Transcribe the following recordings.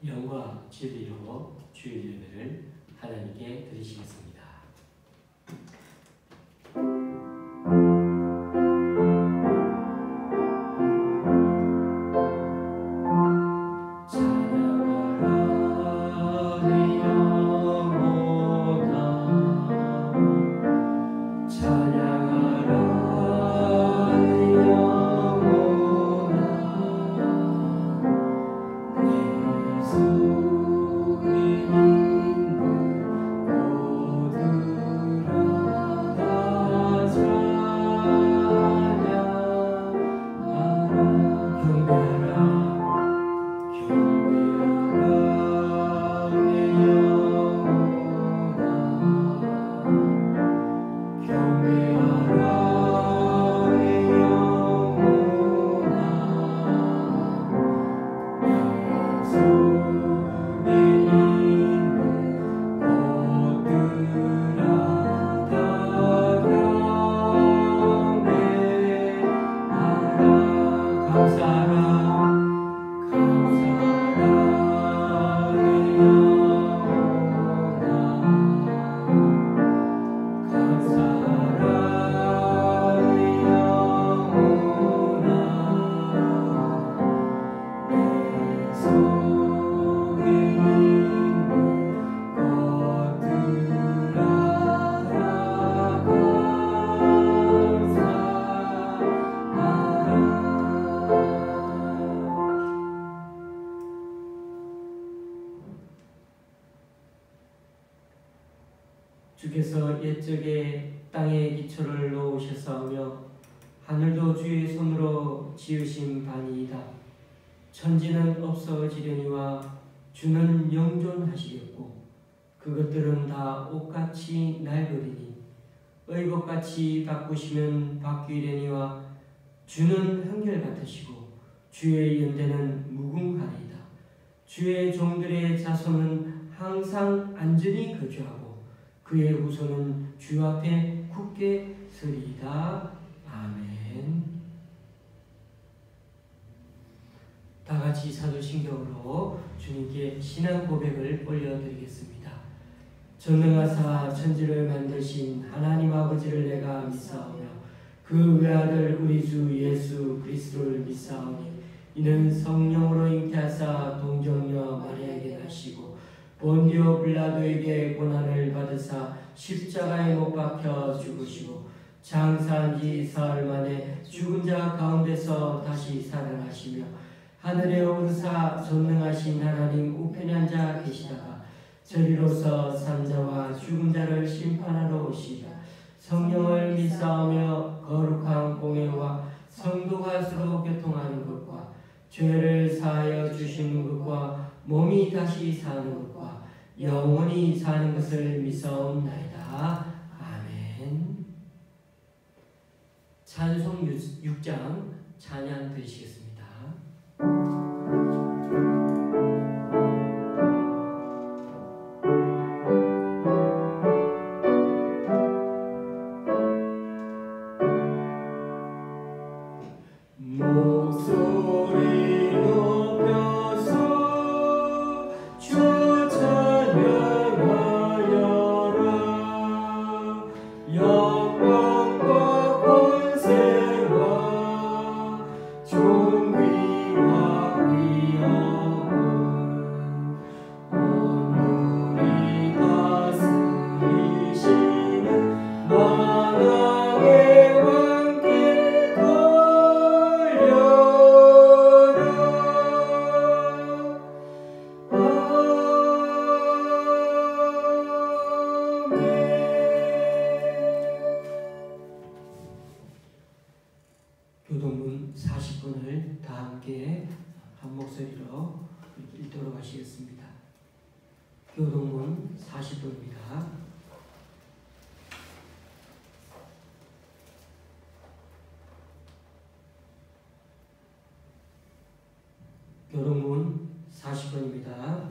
영과 진리로 주일 예배를 하나님께 드리시겠습니다. 주께서 옛적에 땅에 기초를 놓으셨사오며 하늘도 주의 손으로 지으신 바니이다. 천지는 없어지려니와 주는 영존하시겠고 그것들은 다 옷같이 낡으리니 의복같이 바꾸시면 바뀌려니와 주는 한결같으시고 주의 연대는 무궁하리이다. 주의 종들의 자손은 항상 안전히 거주하고 그의 후손은 주 앞에 굳게 서리이다. 아멘. 다 같이 사도신경으로 주님께 신앙 고백을 올려드리겠습니다. 전능하사 천지를 만드신 하나님 아버지를 내가 믿사오며 그 외아들 우리 주 예수 그리스도를 믿사오니 이는 성령으로 잉태하사 동정녀 마리아에게 나시고 본디오 빌라도에게 고난을 받으사 십자가에 못 박혀 죽으시고 장사한 지 사흘 만에 죽은 자 가운데서 다시 살아나시며 하늘에 오르사 전능하신 하나님 우편에 앉아 계시다가 저리로서 산자와 죽은 자를 심판하러 오시리라. 성령을 믿사오며 거룩한 공예와 성도가 서로 교통하는 것과 죄를 사하여 주시는 것과 몸이 다시 사는 것과 영원히 사는 것을 믿사옵나이다. 아멘. 찬송 6장 찬양 드리시겠습니다. 교동문 40분을 다 함께 한 목소리로 읽도록 하시겠습니다. 교동문 40분입니다. 교동문 40분입니다.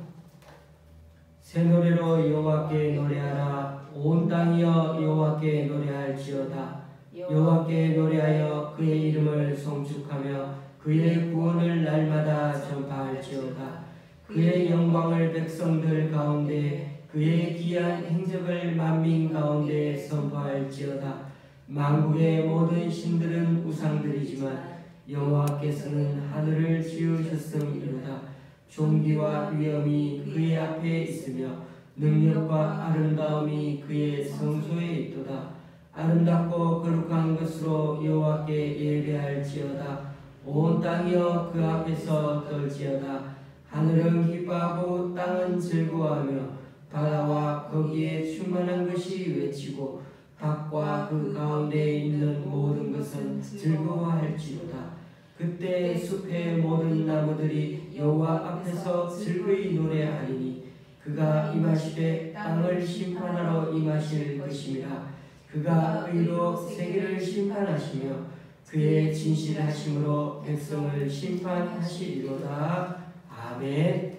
새 노래로 여호와께 노래하라. 온 땅이여 여호와께 노래할지어다. 여호와께 노래하여 그의 이름을 송축하며 그의 구원을 날마다 전파할지어다. 그의 영광을 백성들 가운데 그의 기이한 행적을 만민 가운데 선포할지어다. 만국의 모든 신들은 우상들이지만 여호와께서는 하늘을 지으셨음이로다. 존귀와 위엄이 그의 앞에 있으며 능력과 아름다움이 그의 성소에 있도다. 아름답고 거룩한 것으로 여호와께 예배할지어다. 온 땅이여 그 앞에서 떨지어다. 하늘은 기뻐하고 땅은 즐거워하며 바다와 거기에 충만한 것이 외치고 밭과 그 가운데 있는 모든 것은 즐거워할지로다. 그때 숲의 모든 나무들이 여호와 앞에서 즐거이 노래하리니 그가 임하시되 땅을 심판하러 임하실 것임이라. 그가 의로 세계를 심판하시며 그의 진실하심으로 백성을 심판하시리로다. 아멘.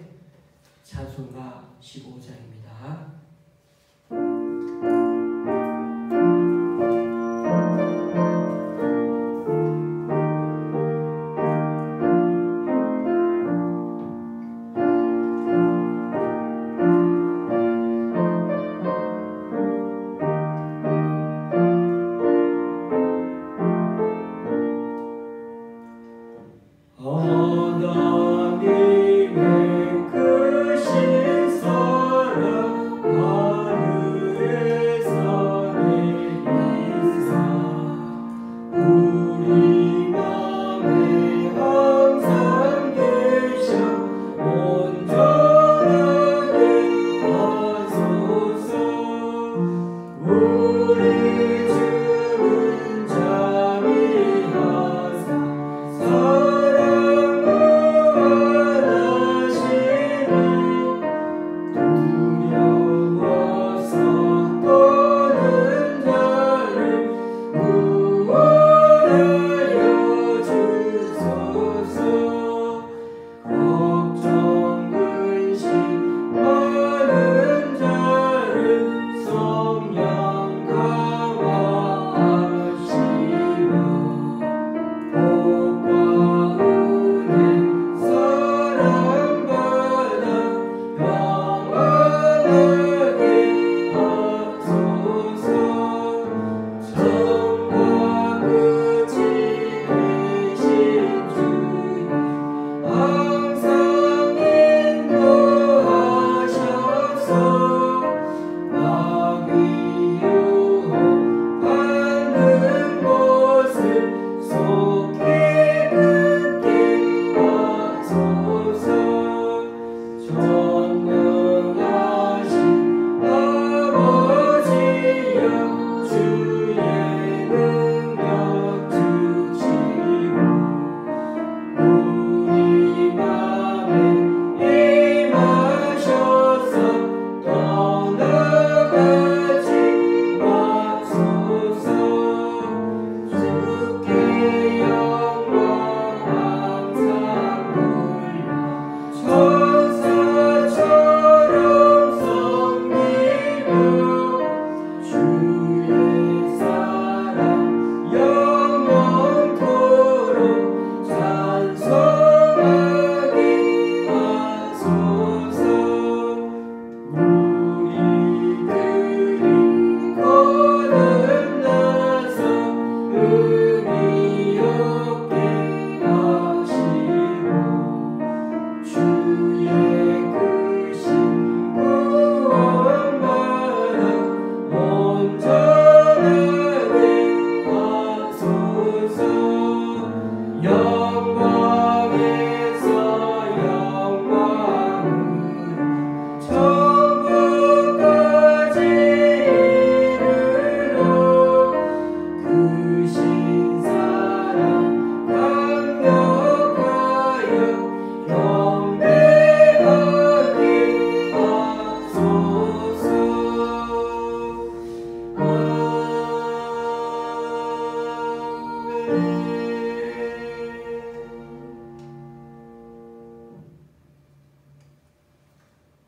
찬송가 15장입니다.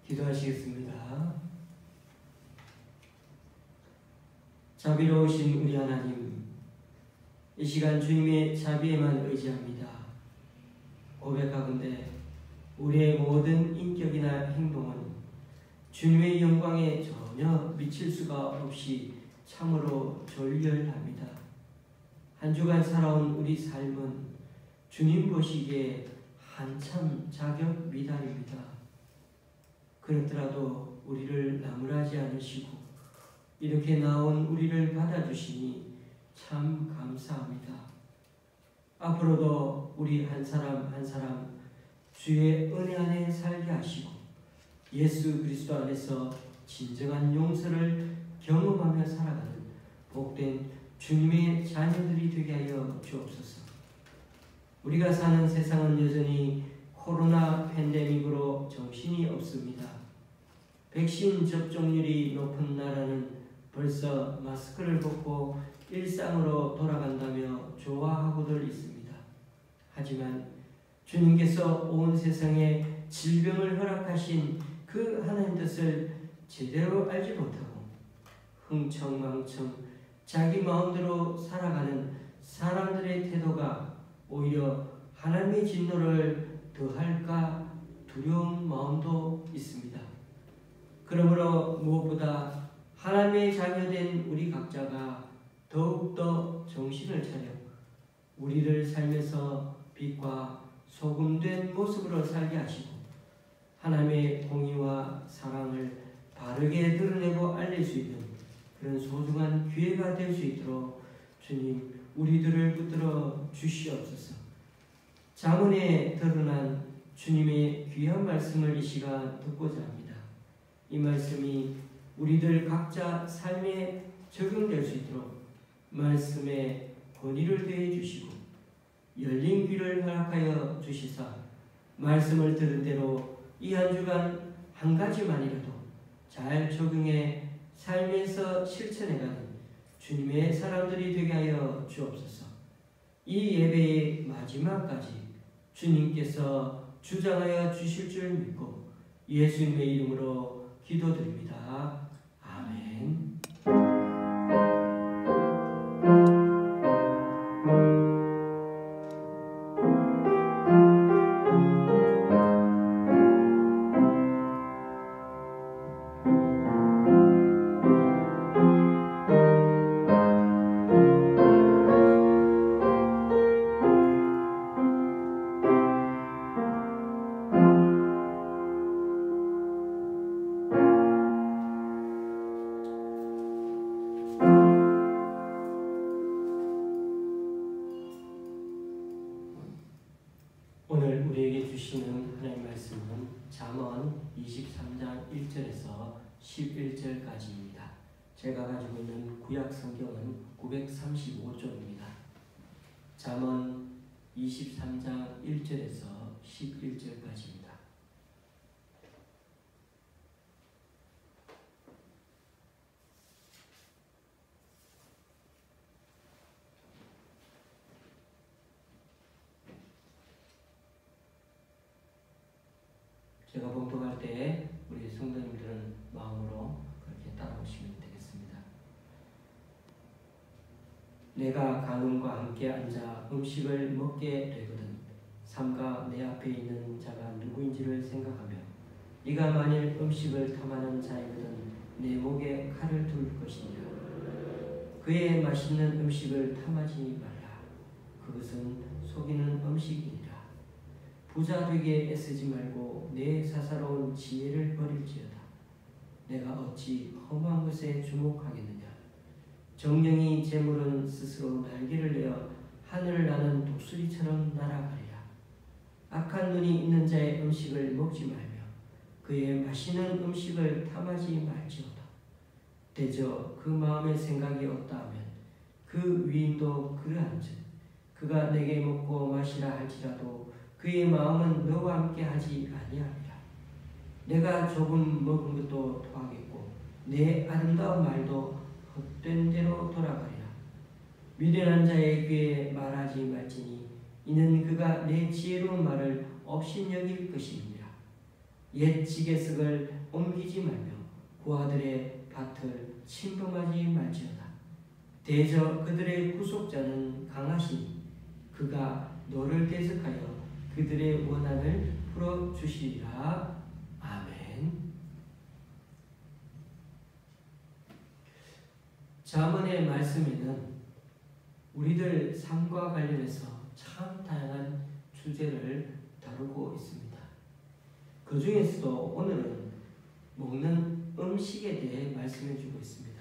기도하시겠습니다. 자비로우신 우리 하나님, 이 시간 주님의 자비에만 의지합니다. 고백하건대 우리의 모든 인격이나 행동은 주님의 영광에 전혀 미칠 수가 없이 참으로 졸렬합니다. 한 주간 살아온 우리 삶은 주님 보시기에 한참 자격 미달입니다. 그렇더라도 우리를 나무라지 않으시고 이렇게 나온 우리를 받아주시니 참 감사합니다. 앞으로도 우리 한 사람 한 사람 주의 은혜 안에 살게 하시고 예수 그리스도 안에서 진정한 용서를 경험하며 살아가는 복된 주님의 자녀들이 되게 하여 주옵소서. 우리가 사는 세상은 여전히 코로나 팬데믹으로 정신이 없습니다. 백신 접종률이 높은 나라는 벌써 마스크를 벗고 일상으로 돌아간다며 좋아하고들 있습니다. 하지만 주님께서 온 세상에 질병을 허락하신 그 하나님 뜻을 제대로 알지 못하고 흥청망청 자기 마음대로 살아가는 사람들의 태도가 오히려 하나님의 진노를 더할까 두려운 마음도 있습니다. 그러므로 무엇보다 하나님의 자녀된 우리 각자가 더욱더 정신을 차려 우리를 살면서 빛과 소금된 모습으로 살게 하시고 하나님의 공의와 사랑을 바르게 드러내고 알릴 수 있는 그런 소중한 기회가 될 수 있도록 주님 우리들을 붙들어 주시옵소서. 잠언에 드러난 주님의 귀한 말씀을 이 시간 듣고자 합니다. 이 말씀이 우리들 각자 삶에 적용될 수 있도록 말씀에 권위를 더해 주시고 열린 귀를 허락하여 주시사 말씀을 들은 대로 이 한 주간 한 가지만이라도 잘 적용해 삶에서 실천해가는 주님의 사람들이 되게 하여 주옵소서. 이 예배의 마지막까지 주님께서 주장하여 주실 줄 믿고 예수님의 이름으로 기도드립니다. 아멘. 오늘 우리에게 주시는 하나님의 말씀은 잠언 23장 1절에서 11절까지입니다. 제가 가지고 있는 구약 성경은 935쪽입니다. 잠언 23장 1절에서 11절까지입니다. 제가 봉독할 때 우리 성도님들은 마음으로 그렇게 따라오시면 되겠습니다. 내가 간음과 함께 앉아 음식을 먹게 되거든 삼가 내 앞에 있는 자가 누구인지를 생각하며 네가 만일 음식을 탐하는 자이거든 내 목에 칼을 둘 것이니라. 그의 맛있는 음식을 탐하지 말라. 그것은 속이는 음식이니라. 부자 되게 애쓰지 말고 내 사사로운 지혜를 버릴지어다. 내가 어찌 험한 것에 주목하겠느냐. 정령이 재물은 스스로 날개를 내어 하늘을 나는 독수리처럼 날아가리라. 악한 눈이 있는 자의 음식을 먹지 말며 그의 맛있는 음식을 탐하지 말지어다. 대저 그 마음의 생각이 없다 하면 그 위인도 그러한즉 그가 내게 먹고 마시라 할지라도 그의 마음은 너와 함께 하지 아니하리라. 내가 조금 먹은 것도 토하겠고 내 아름다운 말도 헛된 대로 돌아가리라. 미련한 자의 귀에 말하지 말지니 이는 그가 내 지혜로운 말을 업신여길 것임이니라. 옛 지게석을 옮기지 말며 고아들의 밭을 침범하지 말지어다. 대저 그들의 구속자는 강하시니 그가 너를 대적하여 그들의 원한을 베풀어 주시리라. 아멘. 잠언의 말씀에는 우리들 삶과 관련해서 참 다양한 주제를 다루고 있습니다. 그 중에서도 오늘은 먹는 음식에 대해 말씀해 주고 있습니다.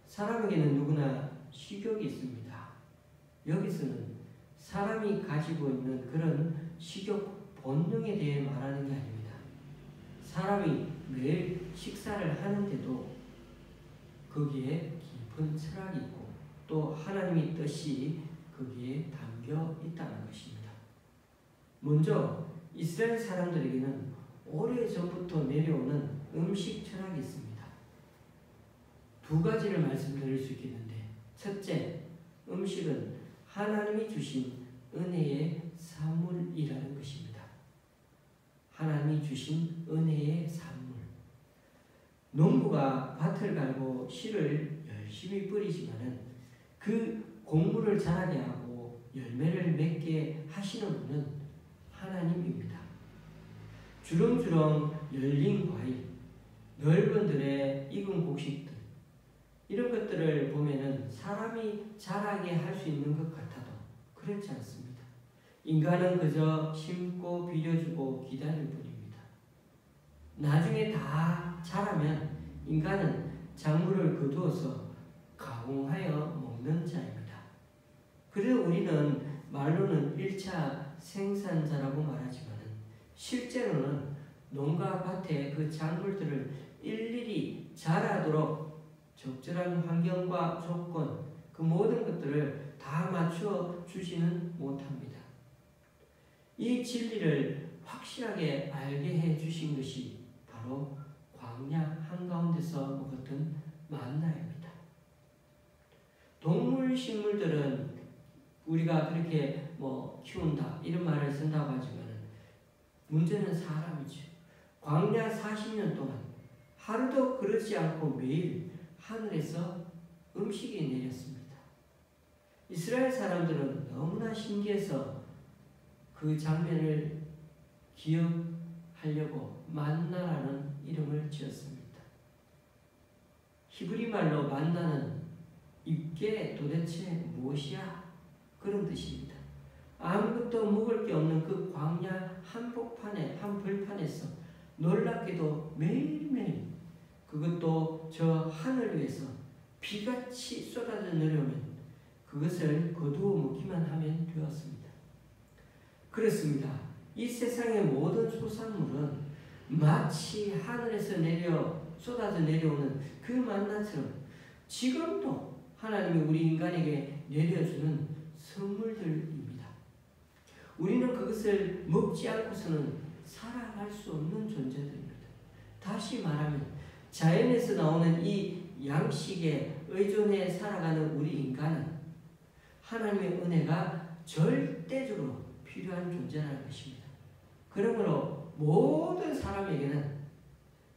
사람에게는 누구나 식욕이 있습니다. 여기서는 사람이 가지고 있는 그런 식욕 본능에 대해 말하는 게 아닙니다. 사람이 매일 식사를 하는데도 거기에 깊은 철학이 있고 또 하나님의 뜻이 거기에 담겨 있다는 것입니다. 먼저 이스라엘 사람들에게는 오래전부터 내려오는 음식 철학이 있습니다. 두 가지를 말씀드릴 수 있겠는데, 첫째, 음식은 하나님이 주신 은혜의 산물이라는 것입니다. 하나님이 주신 은혜의 산물. 농부가 밭을 갈고 씨를 열심히 뿌리지만은 그 곡물을 자라게 하고 열매를 맺게 하시는 분은 하나님입니다. 주렁주렁 열린 과일, 넓은 들에 익은 곡식들, 이런 것들을 보면은 사람이 자라게 할 수 있는 것 같아도 그렇지 않습니다. 인간은 그저 심고 비려주고 기다릴 뿐입니다. 나중에 다 자라면 인간은 작물을 거두어서 가공하여 먹는 자입니다. 그래서 우리는 말로는 1차 생산자라고 말하지만 실제로는 농가 밭에 그 작물들을 일일이 자라도록 적절한 환경과 조건, 그 모든 것들을 다 맞춰 주지는 못합니다. 이 진리를 확실하게 알게 해 주신 것이 바로 광야 한가운데서 먹었던 만나입니다. 동물, 식물들은 우리가 그렇게 키운다 이런 말을 쓴다고 하지만 문제는 사람이죠. 광야 40년 동안 하루도 그러지 않고 매일 하늘에서 음식이 내렸습니다. 이스라엘 사람들은 너무나 신기해서 그 장면을 기억하려고 만나라는 이름을 지었습니다. 히브리 말로 만나는 이게 도대체 무엇이야? 그런 뜻입니다. 아무것도 먹을 게 없는 그 광야 한복판에, 한벌판에서 놀랍게도 매일매일, 그것도 저 하늘 위에서 비같이 쏟아져 내려오면 그것을 거두어 먹기만 하면 되었습니다. 그렇습니다. 이 세상의 모든 소산물은 마치 하늘에서 쏟아져 내려오는 그 만나처럼 지금도 하나님이 우리 인간에게 내려주는 선물들입니다. 우리는 그것을 먹지 않고서는 살아갈 수 없는 존재들입니다. 다시 말하면 자연에서 나오는 이 양식에 의존해 살아가는 우리 인간은 하나님의 은혜가 절대적으로 필요한 존재라는 것입니다. 그러므로 모든 사람에게는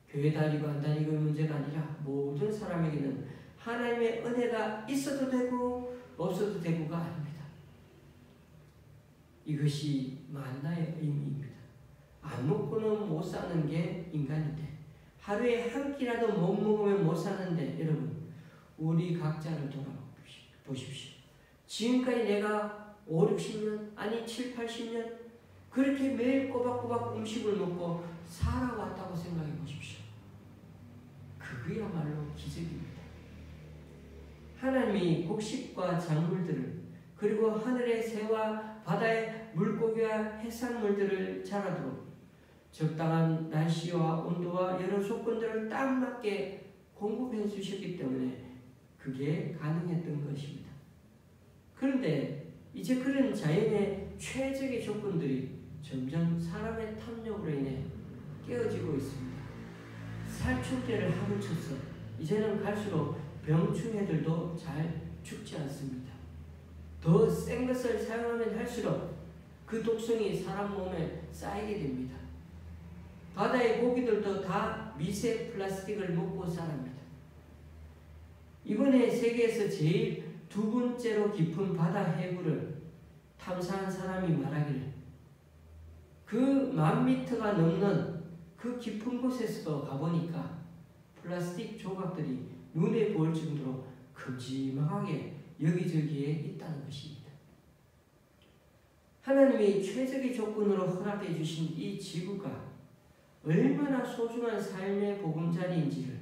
교회 다니고 안 다니고의 문제가 아니라 모든 사람에게는 하나님의 은혜가 있어도 되고 없어도 되고가 아닙니다. 이것이 만나의 의미입니다. 안 먹고는 못 사는 게 인간인데 하루에 한 끼라도 못 먹으면 못 사는데 여러분 우리 각자를 돌아보십시오. 지금까지 내가 5, 60년 아니 7, 80년 그렇게 매일 꼬박꼬박 음식을 먹고 살아왔다고 생각해 보십시오. 그야말로 기적입니다. 하나님이 곡식과 작물들을 그리고 하늘의 새와 바다의 물고기와 해산물들을 자라도록 적당한 날씨와 온도와 여러 조건들을 딱 맞게 공급해 주셨기 때문에 그게 가능했던 것입니다. 그런데 이제 그런 자연의 최적의 조건들이 점점 사람의 탐욕으로 인해 깨어지고 있습니다. 살충제를 하루 쳐서 이제는 갈수록 병충해들도 잘 죽지 않습니다. 더 센 것을 사용하면 할수록 그 독성이 사람 몸에 쌓이게 됩니다. 바다의 고기들도 다 미세 플라스틱을 먹고 살아갑니다. 이번에 세계에서 제일 두 번째로 깊은 바다 해구를 탐사한 사람이 말하기를 그 10,000m가 넘는 그 깊은 곳에서도 가보니까 플라스틱 조각들이 눈에 보일 정도로 큼지막하게 여기저기에 있다는 것입니다. 하나님이 최적의 조건으로 허락해 주신 이 지구가 얼마나 소중한 삶의 보금자리인지를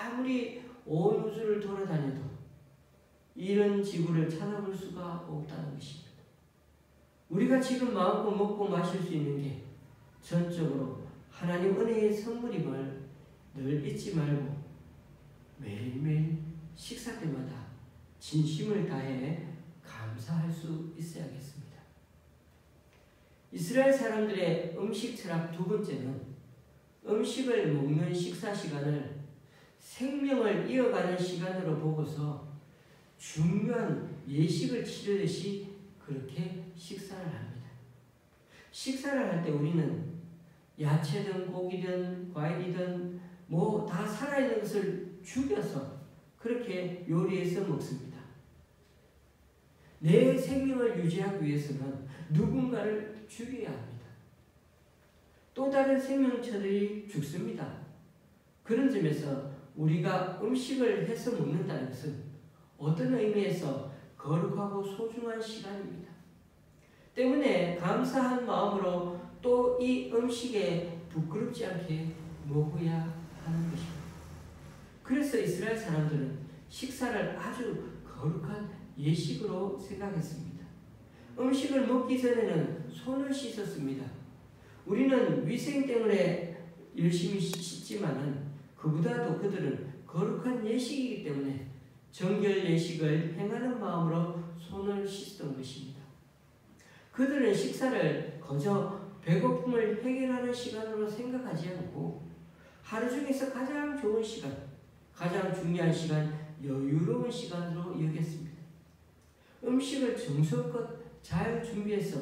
아무리 온 우주를 돌아다녀도 이런 지구를 찾아볼 수가 없다는 것입니다. 우리가 지금 마음껏 먹고 마실 수 있는 게 전적으로 하나님 은혜의 선물임을 늘 잊지 말고 매일매일 식사 때마다 진심을 다해 감사할 수 있어야겠습니다. 이스라엘 사람들의 음식 철학 두 번째는 음식을 먹는 식사 시간을 생명을 이어가는 시간으로 보고서 중요한 예식을 치르듯이 그렇게 식사를 합니다. 식사를 할 때 우리는 야채든 고기든 과일이든 뭐 다 살아있는 것을 죽여서 그렇게 요리해서 먹습니다. 내 생명을 유지하기 위해서는 누군가를 죽여야 합니다. 또 다른 생명체들이 죽습니다. 그런 점에서 우리가 음식을 해서 먹는다는 것은 어떤 의미에서 거룩하고 소중한 시간입니다. 때문에 감사한 마음으로 또 이 음식에 부끄럽지 않게 먹어야 하는 것입니다. 그래서 이스라엘 사람들은 식사를 아주 거룩한 예식으로 생각했습니다. 음식을 먹기 전에는 손을 씻었습니다. 우리는 위생 때문에 열심히 씻지만은 그보다도 그들은 거룩한 예식이기 때문에 정결 예식을 행하는 마음으로 손을 씻던 것입니다. 그들은 식사를 거저 배고픔을 해결하는 시간으로 생각하지 않고 하루 중에서 가장 좋은 시간, 가장 중요한 시간, 여유로운 시간으로 여겼습니다. 음식을 정성껏 잘 준비해서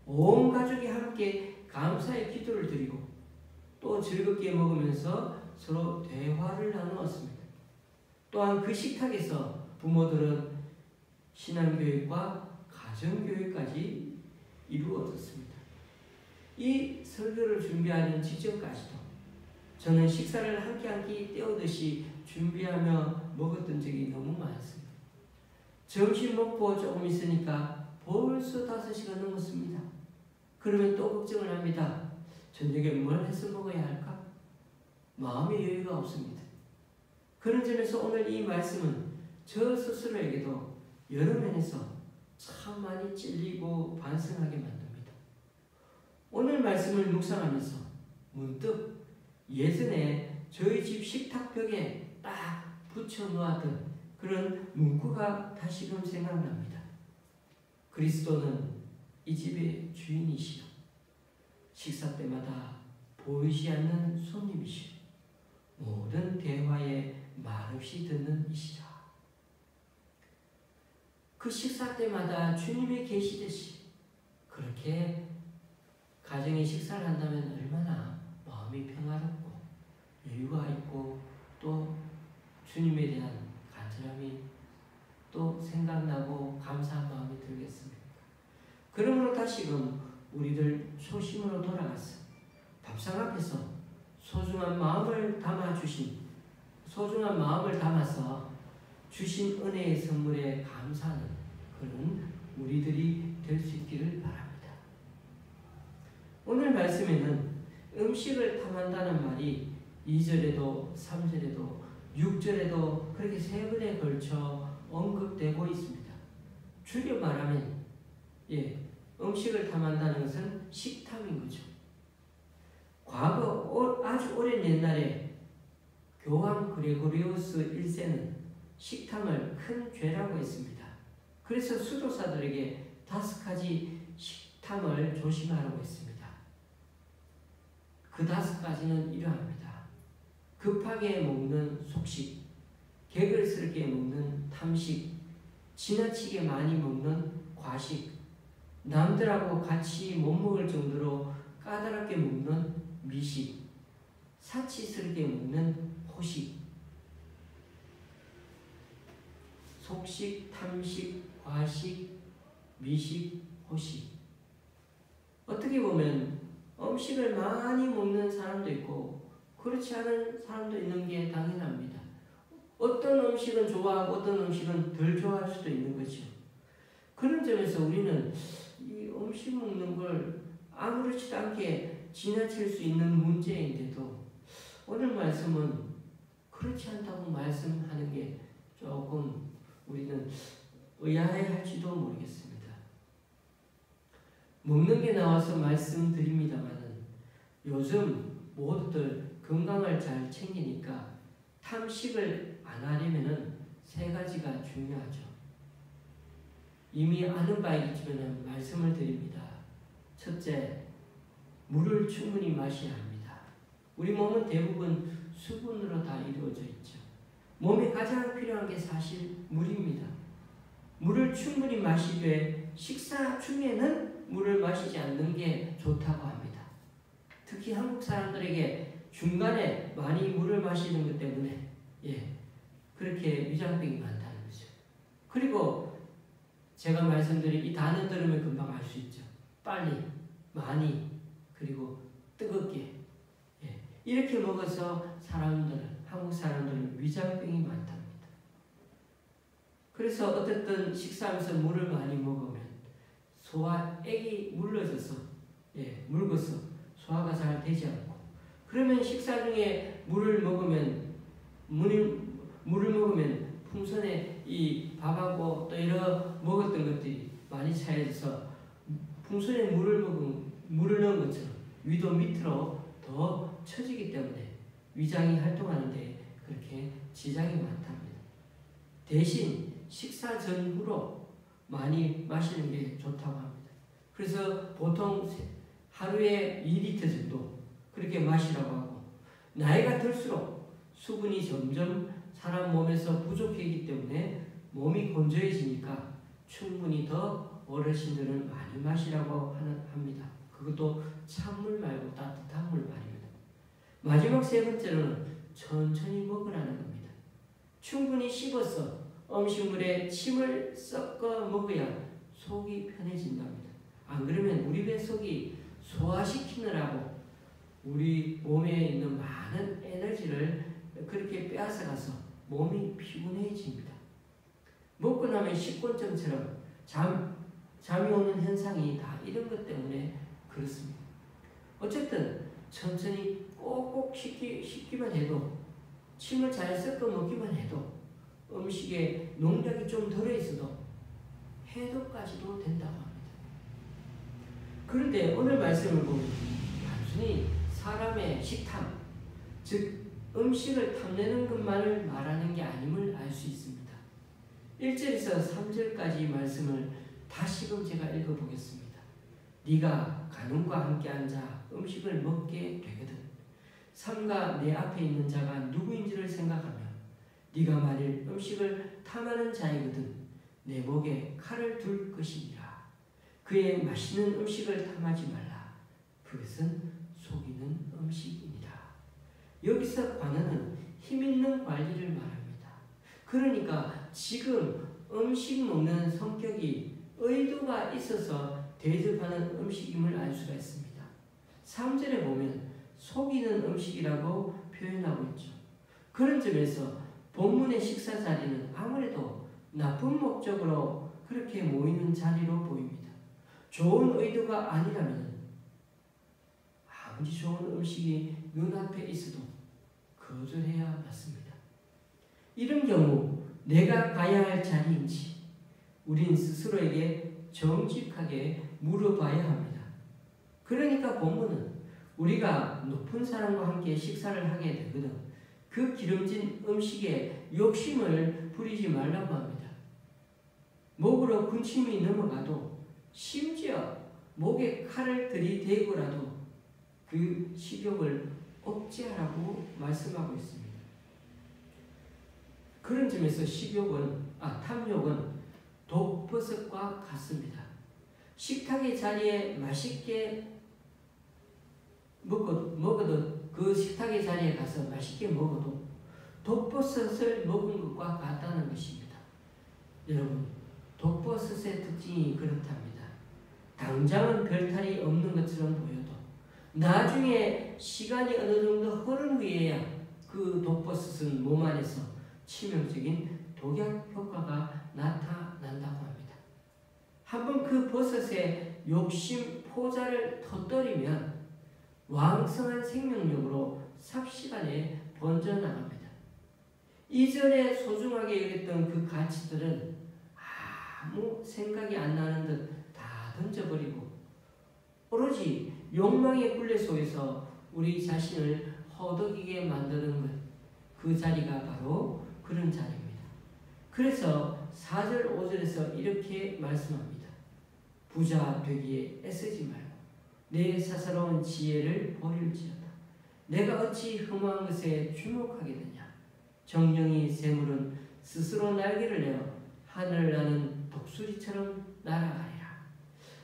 온 가족이 함께 감사의 기도를 드리고 또 즐겁게 먹으면서 서로 대화를 나누었습니다. 또한 그 식탁에서 부모들은 신앙교육과 가정교육까지 이루어졌습니다. 이 설교를 준비하는 직전까지도 저는 식사를 한 끼 한 끼 때우듯이 준비하며 먹었던 적이 너무 많습니다. 점심 먹고 조금 있으니까 벌써 5시가 넘었습니다. 그러면 또 걱정을 합니다. 저녁에 뭘 해서 먹어야 할까? 마음의 여유가 없습니다. 그런 점에서 오늘 이 말씀은 저 스스로에게도 여러 면에서 참 많이 찔리고 반성하게 만듭니다. 오늘 말씀을 묵상하면서 문득 예전에 저희 집 식탁벽에 딱 붙여 놓았던 그런 문구가 다시금 생각납니다. 그리스도는 이 집의 주인이시요 식사 때마다 보이지 않는 손님이시요 모든 대화에 말없이 듣는 이시라. 그 식사 때마다 주님이 계시듯이 그렇게 가정의 식사를 한다면 얼마나 마음이 평화롭고 여유가 있고 또 주님에 대한 간절함이 또 생각나고 감사한 마음이 들겠습니까? 그러므로 다시금 우리들 초심으로 돌아가서 밥상 앞에서 소중한 마음을 담아서 주신 은혜의 선물에 감사하는 그런 우리들이 될 수 있기를 바랍니다. 오늘 말씀에는 음식을 탐한다는 말이 2절에도 3절에도 6절에도 그렇게 3번에 걸쳐 언급되고 있습니다. 줄여 말하면 음식을 탐한다는 것은 식탐인 거죠. 과거 아주 오랜 옛날에 교황 그레고리우스 1세는 식탐을 큰 죄라고 했습니다. 그래서 수도사들에게 5가지 식탐을 조심하라고 했습니다. 그 5가지는 이러합니다. 급하게 먹는 속식, 개걸스럽게 먹는 탐식, 지나치게 많이 먹는 과식, 남들하고 같이 못 먹을 정도로 까다롭게 먹는 미식, 사치스럽게 먹는 호식, 속식, 탐식, 과식, 미식, 호식. 어떻게 보면 음식을 많이 먹는 사람도 있고 그렇지 않은 사람도 있는 게 당연합니다. 어떤 음식은 좋아하고 어떤 음식은 덜 좋아할 수도 있는 거죠. 그런 점에서 우리는 이 음식 먹는 걸 아무렇지도 않게 지나칠 수 있는 문제인데도 오늘 말씀은 그렇지 않다고 말씀하는 게 조금 우리는 의아해할지도 모르겠습니다. 먹는 게 나와서 말씀드립니다만은 요즘 모두들 건강을 잘 챙기니까 탐식을 안 하려면은 세 가지가 중요하죠. 이미 아는 바이겠지만 말씀을 드립니다. 첫째, 물을 충분히 마셔야 합니다. 우리 몸은 대부분 수분으로 다 이루어져 있죠. 몸에 가장 필요한 게 사실 물입니다. 물을 충분히 마시되 식사 중에는 물을 마시지 않는 게 좋다고 합니다. 특히 한국 사람들에게 중간에 많이 물을 마시는 것 때문에 그렇게 위장병이 많다는 거죠. 그리고 제가 말씀드린 이 단어 들으면 금방 알 수 있죠. 빨리, 많이, 그리고 뜨겁게 이렇게 먹어서 한국 사람들은 위장병이 많답니다. 그래서 어쨌든 식사하면서 물을 많이 먹으면 소화액이 물러져서 묽어서 소화가 잘 되지 않고, 그러면 식사 중에 물을 먹으면 풍선에 이 밥하고 또 여러 먹었던 것들이 많이 차여져서 풍선에 물을 넣은 것처럼 위도 밑으로 더 처지기 때문에 위장이 활동하는데 그렇게 지장이 많답니다. 대신 식사 전후로 많이 마시는 게 좋다고 합니다. 그래서 보통 하루에 2리터 정도 그렇게 마시라고 하고, 나이가 들수록 수분이 점점 사람 몸에서 부족해지기 때문에 몸이 건조해지니까 충분히 더 어르신들은 많이 마시라고 합니다. 그것도 찬물 말고 따뜻한 물 말입니다. 마지막 세 번째는 천천히 먹으라는 겁니다. 충분히 씹어서 음식물에 침을 섞어 먹어야 속이 편해진답니다. 안 그러면 우리 배 속이 소화시키느라고 우리 몸에 있는 많은 에너지를 그렇게 빼앗아가서 몸이 피곤해집니다. 먹고 나면 식곤증처럼 잠이 오는 현상이 다 이런 것 때문에 그렇습니다. 어쨌든 천천히 꼭꼭 씹기만 해도, 침을 잘 섞어 먹기만 해도, 음식에 농약이 좀 들어있어도 해독까지도 된다고 합니다. 그런데 오늘 말씀을 보면 단순히 사람의 식탐, 즉 음식을 탐내는 것만을 말하는 게 아님을 알 수 있습니다. 1절에서 3절까지 말씀을 다시금 제가 읽어보겠습니다. 네가 간음과 함께 앉아 음식을 먹게 되거든 삼가 내 앞에 있는 자가 누구인지를 생각하며 네가 만일 음식을 탐하는 자이거든 내 목에 칼을 둘 것이니라. 그의 맛있는 음식을 탐하지 말라. 그것은 속이는 음식이니라. 여기서 관원은 힘있는 관리를 말합니다. 그러니까 지금 음식 먹는 성격이 의도가 있어서 대접하는 음식임을 알 수가 있습니다. 3절에 보면 속이는 음식이라고 표현하고 있죠. 그런 점에서 본문의 식사 자리는 아무래도 나쁜 목적으로 그렇게 모이는 자리로 보입니다. 좋은 의도가 아니라면 아무리 좋은 음식이 눈앞에 있어도 거절해야 맞습니다. 이런 경우 내가 가야 할 자리인지 우린 스스로에게 정직하게 물어봐야 합니다. 그러니까 본문은 우리가 높은 사람과 함께 식사를 하게 되거든 그 기름진 음식에 욕심을 부리지 말라고 합니다. 목으로 군침이 넘어가도 심지어 목에 칼을 들이대고라도 그 식욕을 억제하라고 말씀하고 있습니다. 그런 점에서 탐욕은 독버섯과 같습니다. 식탁의 자리에 맛있게 먹어도 그 식탁의 자리에 가서 맛있게 먹어도 독버섯을 먹은 것과 같다는 것입니다. 여러분, 독버섯의 특징이 그렇답니다. 당장은 별탈이 없는 것처럼 보여도 나중에 시간이 어느 정도 흐른 후에야 그 독버섯은 몸 안에서 치명적인 독약 효과가 나타난다고 합니다. 한번 그 버섯의 욕심 포자를 터뜨리면 왕성한 생명력으로 삽시간에 번져나갑니다. 이전에 소중하게 여겼던 그 가치들은 아무 생각이 안 나는 듯 다 던져버리고 오로지 욕망의 굴레 속에서 우리 자신을 허덕이게 만드는 것, 그 자리가 바로 그런 자리입니다. 그래서 4절 5절에서 이렇게 말씀합니다. 부자 되기에 애쓰지 말고 내 사사로운 지혜를 버릴지어다. 내가 어찌 흠한 것에 주목하겠느냐. 정령이 샘물은 스스로 날개를 내어 하늘을 나는 독수리처럼 날아가리라.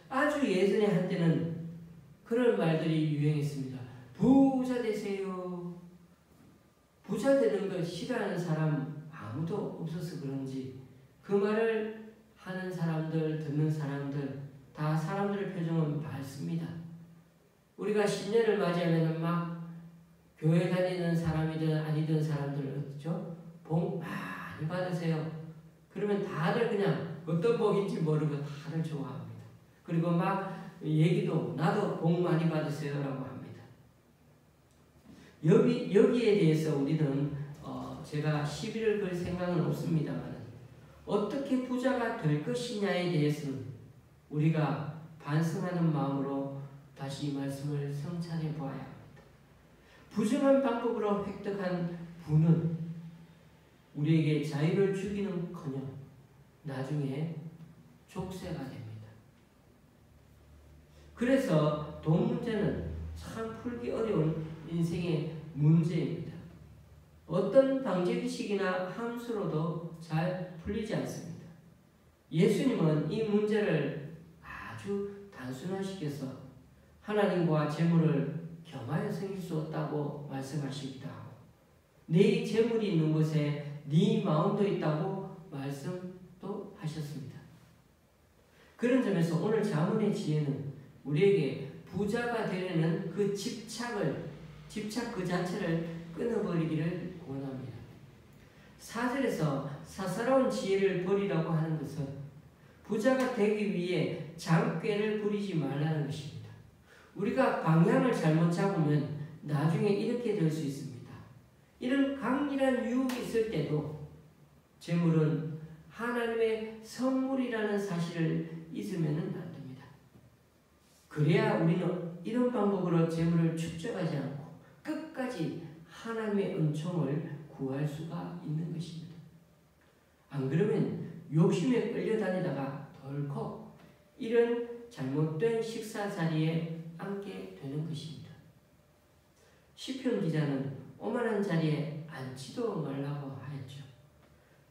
아주 예전에 한때는 그런 말들이 유행했습니다. 부자 되세요. 부자 되는 걸 싫어하는 사람 아무도 없어서 그런지 그 말을 하는 사람들, 듣는 사람들 다 사람들의 표정은 밝습니다. 우리가 신년을 맞이하면 막 교회 다니는 사람이든 아니든 사람들 어떻죠? 복 많이 받으세요. 그러면 다들 그냥 어떤 복인지 모르고 다들 좋아합니다. 그리고 막 얘기도 나도 복 많이 받으세요 라고 합니다. 여기에 대해서 우리는 제가 시비를 걸 생각은 없습니다만 어떻게 부자가 될 것이냐에 대해서는 우리가 반성하는 마음으로 다시 이 말씀을 성찰해 보아야 합니다. 부정한 방법으로 획득한 부는 우리에게 자유를 주기는커녕 나중에 족쇄가 됩니다. 그래서 돈 문제는 참 풀기 어려운 인생의 문제입니다. 어떤 방정식이나 함수로도 잘 풀리지 않습니다. 예수님은 이 문제를 아주 단순화시켜서 하나님과 재물을 겸하여 섬길 수 없다고 말씀하시기도 하고 네 재물이 있는 곳에 네 마음도 있다고 말씀도 하셨습니다. 그런 점에서 오늘 잠언의 지혜는 우리에게 부자가 되려는 그 집착 그 자체를 끊어버리기를 원합니다. 4절에서 사사로운 지혜를 버리라고 하는 것은 부자가 되기 위해 장꾀를 부리지 말라는 것입니다. 우리가 방향을 잘못 잡으면 나중에 이렇게 될 수 있습니다. 이런 강렬한 유혹이 있을 때도 재물은 하나님의 선물이라는 사실을 잊으면 안 됩니다. 그래야 우리는 이런 방법으로 재물을 축적하지 않고 끝까지 하나님의 은총을 구할 수가 있는 것입니다. 안 그러면 욕심에 끌려다니다가 덜컥 이런 잘못된 식사 자리에 앉게 되는 것입니다. 시편 기자는 오만한 자리에 앉지도 말라고 하였죠.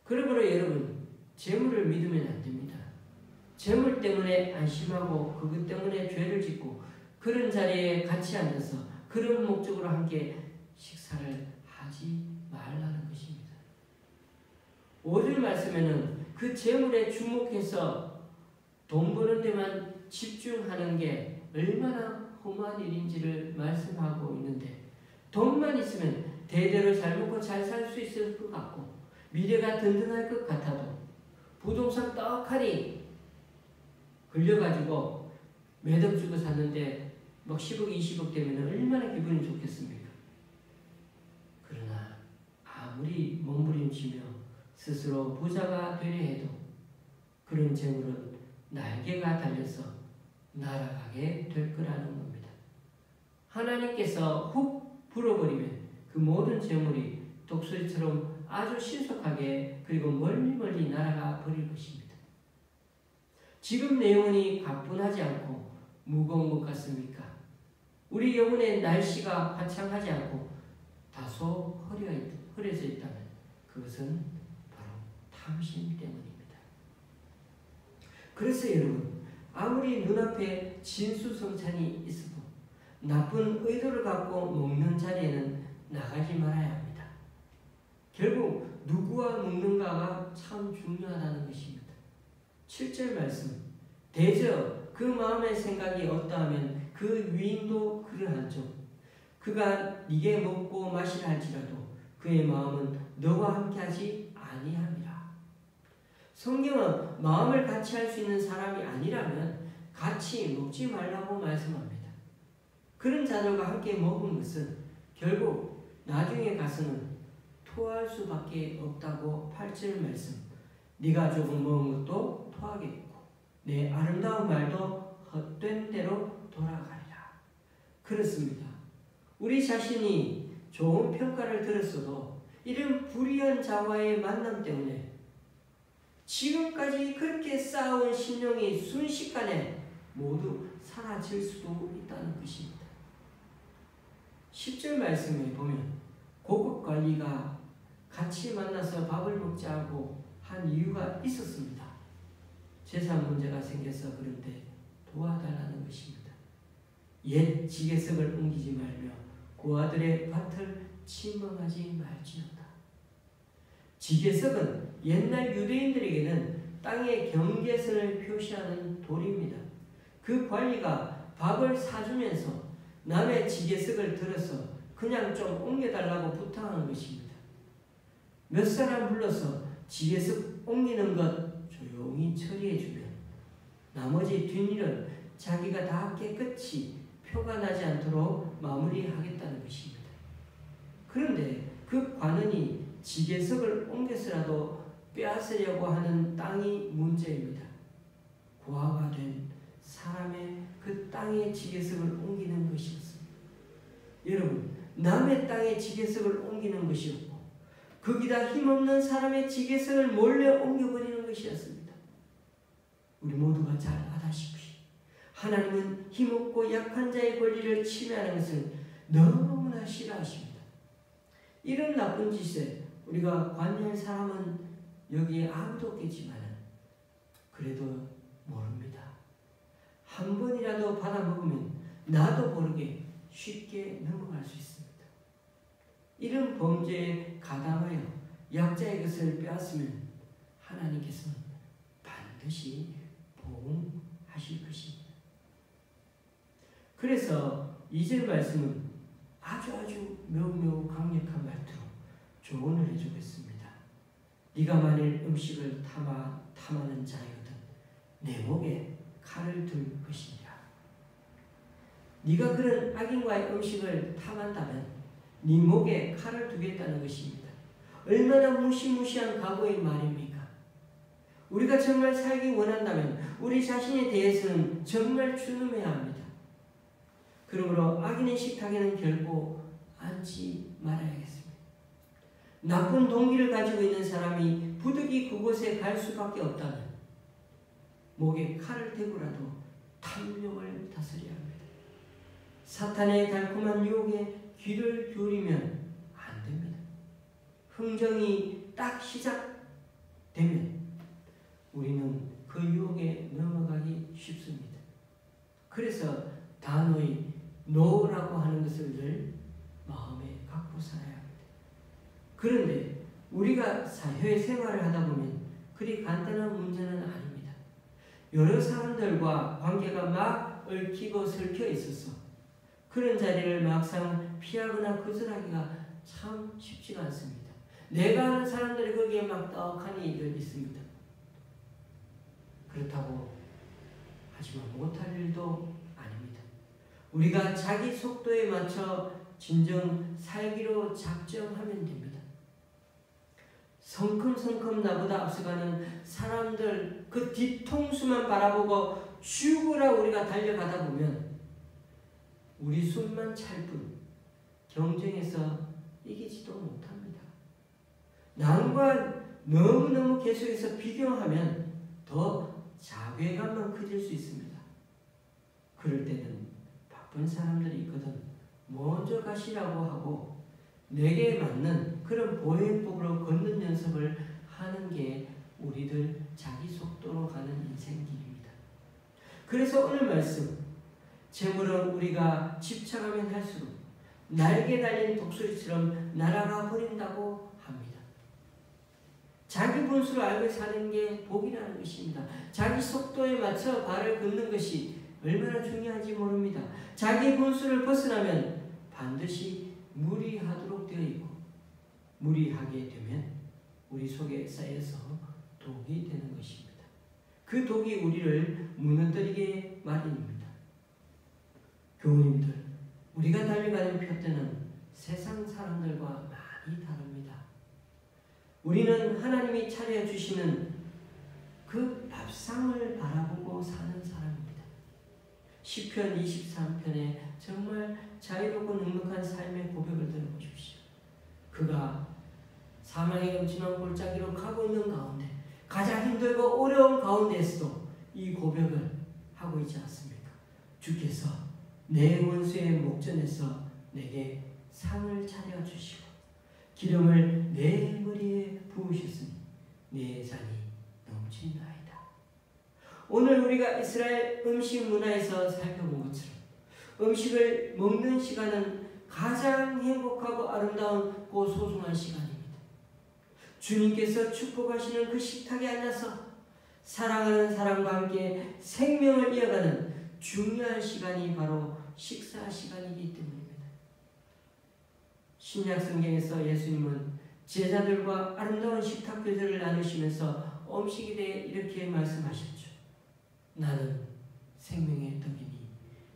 그러므로 여러분, 재물을 믿으면 안 됩니다. 재물 때문에 안심하고 그것 때문에 죄를 짓고 그런 자리에 같이 앉아서 그런 목적으로 함께 식사를 하지 말라는 것입니다. 5절 말씀에는 그 재물에 주목해서 돈 버는 데만 집중하는 게 얼마나 험한 일인지를 말씀하고 있는데 돈만 있으면 대대로 잘 먹고 잘 살 수 있을 것 같고 미래가 든든할 것 같아도 부동산 떡하니 걸려가지고 몇 억 주고 샀는데 막 10억 20억 되면 얼마나 기분이 좋겠습니까? 그러나 아무리 몸부림치며 스스로 부자가 되려 해도 그런 재물은 날개가 달려서 날아가게 될 거라는 겁니다. 하나님께서 훅 불어버리면 그 모든 재물이 독수리처럼 아주 신속하게 그리고 멀리 날아가 버릴 것입니다. 지금 내 영혼이 가뿐하지 않고 무거운 것 같습니까? 우리 영혼의 날씨가 화창하지 않고 다소 흐려져 있다면 그것은 바로 탐심 때문입니다. 그래서 여러분, 아무리 눈앞에 진수성찬이 있어도 나쁜 의도를 갖고 먹는 자리에는 나가지 말아야 합니다. 결국 누구와 먹는가가 참 중요하다는 것입니다. 7절 말씀, 대저 그 마음의 생각이 어떠하면 그 위인도 그러하죠. 그가 네게 먹고 마시라 할지라도 그의 마음은 너와 함께하지 아니함이라. 성경은 마음을 같이 할 수 있는 사람이 아니라면 같이 먹지 말라고 말씀합니다. 그런 자들과 함께 먹은 것은 결국 나중에 가서는 토할 수밖에 없다고 8절 말씀. 네가 조금 먹은 것도 토하겠고 내 아름다운 말도 헛된 대로 돌아가리라. 그렇습니다. 우리 자신이 좋은 평가를 들었어도 이런 불의한 자와의 만남 때문에 지금까지 그렇게 쌓아온 신령이 순식간에 모두 사라질 수도 있다는 것입니다. 10절 말씀에 보면 고급 관리가 같이 만나서 밥을 먹자고 한 이유가 있었습니다. 재산 문제가 생겨서 그런데 도와달라는 것입니다. 옛 지게석을 옮기지 말며 고아들의 밭을 침범하지 말지어다. 지게석은 옛날 유대인들에게는 땅의 경계선을 표시하는 돌입니다. 그 관리가 밥을 사주면서 남의 지게석을 들어서 그냥 좀 옮겨달라고 부탁하는 것입니다. 몇 사람 불러서 지게석 옮기는 것 조용히 처리해주면 나머지 뒷일은 자기가 다 깨끗이 표가 나지 않도록 마무리하겠다는 것입니다. 그런데 그 관원이 지게석을 옮겨서라도 빼앗으려고 하는 땅이 문제입니다. 고아가 된 사람의 그 땅의 지게석을 옮기는 것이었습니다. 여러분, 남의 땅의 지게석을 옮기는 것이었고 거기다 힘없는 사람의 지게석을 몰래 옮겨버리는 것이었습니다. 우리 모두가 잘 아다시피 하나님은 힘없고 약한 자의 권리를 침해하는 것을 너무나 싫어하십니다. 이런 나쁜 짓에 우리가 관여할 사람은 여기에 아무도 없겠지만 그래도 모릅니다. 한 번이라도 받아먹으면 나도 모르게 쉽게 넘어갈 수 있습니다. 이런 범죄에 가담하여 약자의 것을 빼앗으면 하나님께서는 반드시 보응하실 것입니다. 그래서 2절 말씀은 아주 매우 강력한 말투로 조언을 해주겠습니다. 네가 만일 음식을 탐하는 자이거든 내 목에 칼을 들 것이니라. 네가 그런 악인과의 음식을 탐한다면 네 목에 칼을 두겠다는 것입니다. 얼마나 무시무시한 각오의 말입니까? 우리가 정말 살기 원한다면 우리 자신에 대해서는 정말 준엄해야 합니다. 그러므로 악인의 식탁에는 결코 앉지 말아야겠습니다. 나쁜 동기를 가지고 있는 사람이 부득이 그곳에 갈 수밖에 없다면 목에 칼을 대고라도 탐욕을 다스려야 합니다. 사탄의 달콤한 유혹에 귀를 기울이면 안 됩니다. 흥정이 딱 시작되면 우리는 그 유혹에 넘어가기 쉽습니다. 그래서 단호히 노라고 하는 것을 늘 마음에 갖고 살아야 합니다. 그런데 우리가 사회생활을 하다 보면 그리 간단한 문제는 아닙니다. 여러 사람들과 관계가 막 얽히고 설켜 있어서 그런 자리를 막상 피하거나 거절하기가 참 쉽지가 않습니다. 내가 아는 사람들이 거기에 막 떡하니 있습니다. 그렇다고 하지만 못할 일도 아닙니다. 우리가 자기 속도에 맞춰 진정 살기로 작정하면 됩니다. 성큼성큼 나보다 앞서가는 사람들 그 뒤통수만 바라보고 죽으라 우리가 달려가다 보면 우리 숨만 찰 뿐 경쟁에서 이기지도 못합니다. 남과 너무너무 계속해서 비교하면 더 자괴감만 커질 수 있습니다. 그럴 때는 바쁜 사람들이 있거든 먼저 가시라고 하고 내게 맞는 그런 보행법으로 걷는 연습을 하는 게 우리들 자기 속도로 가는 인생길입니다. 그래서 오늘 말씀 재물은 우리가 집착하면 할수록 날개 달린 독수리처럼 날아가 버린다고 합니다. 자기 분수를 알고 사는 게 복이라는 것입니다. 자기 속도에 맞춰 발을 긋는 것이 얼마나 중요한지 모릅니다. 자기 분수를 벗어나면 반드시 무리하도록 되어 있고, 무리하게 되면 우리 속에 쌓여서 독이 되는 것입니다. 그 독이 우리를 무너뜨리게 마련입니다. 교우님들, 우리가 달려가는 표대는 세상 사람들과 많이 다릅니다. 우리는 하나님이 차려주시는 그 밥상을 바라보고 사는 사람입니다. 시편 23편에 정말 자유롭고 넉넉한 삶의 고백을 들어보십시오. 그가 사망의 음침한 골짜기로 가고 있는 가운데, 가장 힘들고 어려운 가운데에서도 이 고백을 하고 있지 않습니까? 주께서 내 원수의 목전에서 내게 상을 차려주시고 기름을 내 머리에 부으셨으니 내 잔이 넘친나이다. 오늘 우리가 이스라엘 음식 문화에서 살펴본 것처럼 음식을 먹는 시간은 가장 행복하고 아름다운 고 소중한 시간입니다. 주님께서 축복하시는 그 식탁에 앉아서 사랑하는 사람과 함께 생명을 이어가는 중요한 시간이 바로 식사 시간이기 때문입니다. 신약 성경에서 예수님은 제자들과 아름다운 식탁 교제를 나누시면서 음식에 대해 이렇게 말씀하셨죠. 나는 생명의 떡이니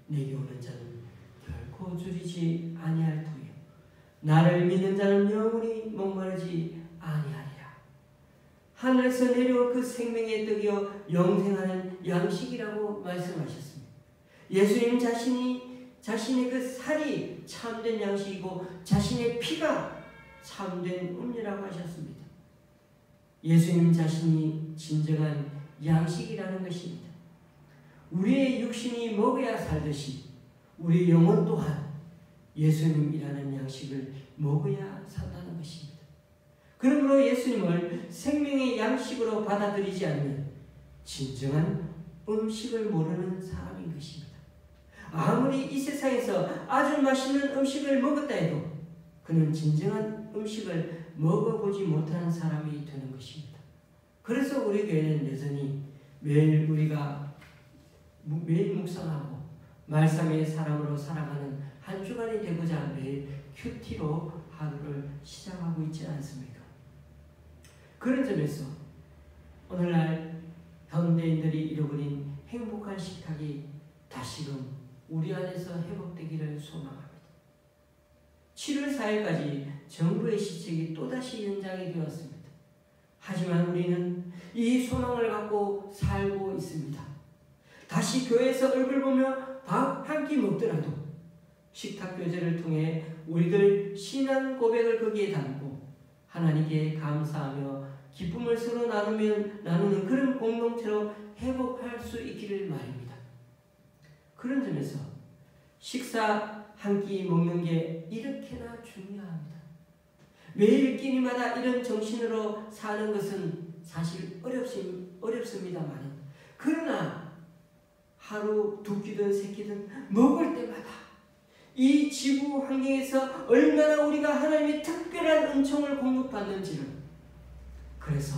내게 오는 자는 결코 줄이지 아니할 터이요 나를 믿는 자는 영원히 목마르지 아니하리라. 하늘에서 내려온 그 생명의 떡이요 영생하는 양식이라고 말씀하셨습니다. 예수님 자신의 그 살이 참된 양식이고 자신의 피가 참된 음료라고 하셨습니다. 예수님 자신이 진정한 양식이라는 것입니다. 우리의 육신이 먹어야 살듯이 우리 영혼 또한 예수님이라는 양식을 먹어야 산다는 것입니다. 그러므로 예수님을 생명의 양식으로 받아들이지 않으면 진정한 음식을 모르는 사람인 것입니다. 아무리 이 세상에서 아주 맛있는 음식을 먹었다 해도 그는 진정한 음식을 먹어보지 못하는 사람이 되는 것입니다. 그래서 우리 교회는 여전히 매일 묵상하고 말씀의 사람으로 살아가는 한 주간이 되고자 매일 큐티로 하루를 시작하고 있지 않습니까? 그런 점에서 오늘날 현대인들이 잃어버린 행복한 식탁이 다시금 우리 안에서 회복되기를 소망합니다. 7월 4일까지 정부의 시책이 또다시 연장이 되었습니다. 하지만 우리는 이 소망을 갖고 살고 있습니다. 다시 교회에서 얼굴 보며 밥 한 끼 먹더라도 식탁 교제를 통해 우리들 신앙 고백을 거기에 담고 하나님께 감사하며 기쁨을 서로 나누는 그런 공동체로 회복할 수 있기를 말입니다. 그런 점에서 식사 한 끼 먹는 게 이렇게나 중요합니다. 매일 끼니마다 이런 정신으로 사는 것은 사실 어렵습니다만 그러나 하루 두 끼든 세 끼든 먹을 때마다 이 지구 환경에서 얼마나 우리가 하나님의 특별한 은총을 공급받는지를 그래서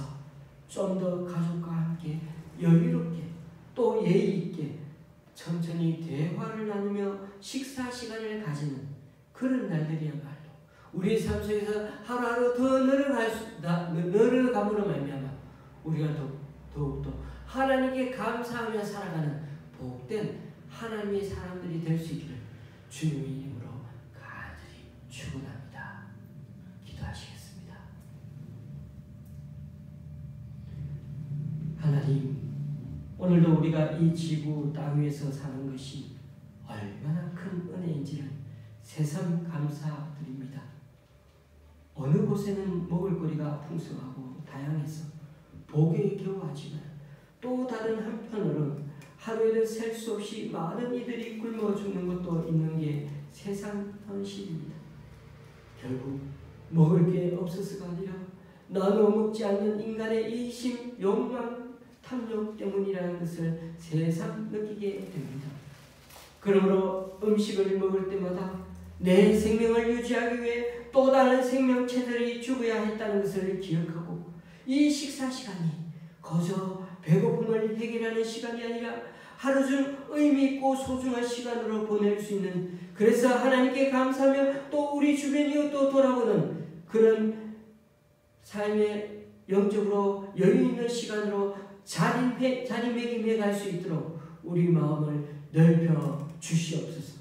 좀 더 가족과 함께 여유롭게 또 예의 있게 천천히 대화를 나누며 식사 시간을 가지는 그런 날들이야말로 우리의 삶 속에서 하루하루 더 늘어감으로 말미암아 우리가 더욱더 하나님께 감사하며 살아가는 복된 하나님의 사람들이 될 수 있기를 주님의 이름으로 간절히 축원합니다. 기도하시겠습니다. 하나님, 오늘도 우리가 이 지구 땅 위에서 사는 것이 얼마나 큰 은혜인지를 새삼 감사드립니다. 어느 곳에는 먹을거리가 풍성하고 다양해서 복에 겨워하지만 또 다른 한편으로는 하루에도 셀 수 없이 많은 이들이 굶어 죽는 것도 있는 게 세상 현실입니다. 결국 먹을 게 없어서가 아니라 나눠 먹지 않는 인간의 이심, 욕망, 탐욕 때문이라는 것을 새삼 느끼게 됩니다. 그러므로 음식을 먹을 때마다 내 생명을 유지하기 위해 또 다른 생명체들이 죽어야 했다는 것을 기억하고 이 식사 시간이 거저 배고픔을 해결하는 시간이 아니라 하루 중 의미 있고 소중한 시간으로 보낼 수 있는, 그래서 하나님께 감사하며 또 우리 주변 이웃도 돌아보는 그런 삶의 영적으로 여유 있는 시간으로 자리매김해 갈 수 있도록 우리 마음을 넓혀 주시옵소서.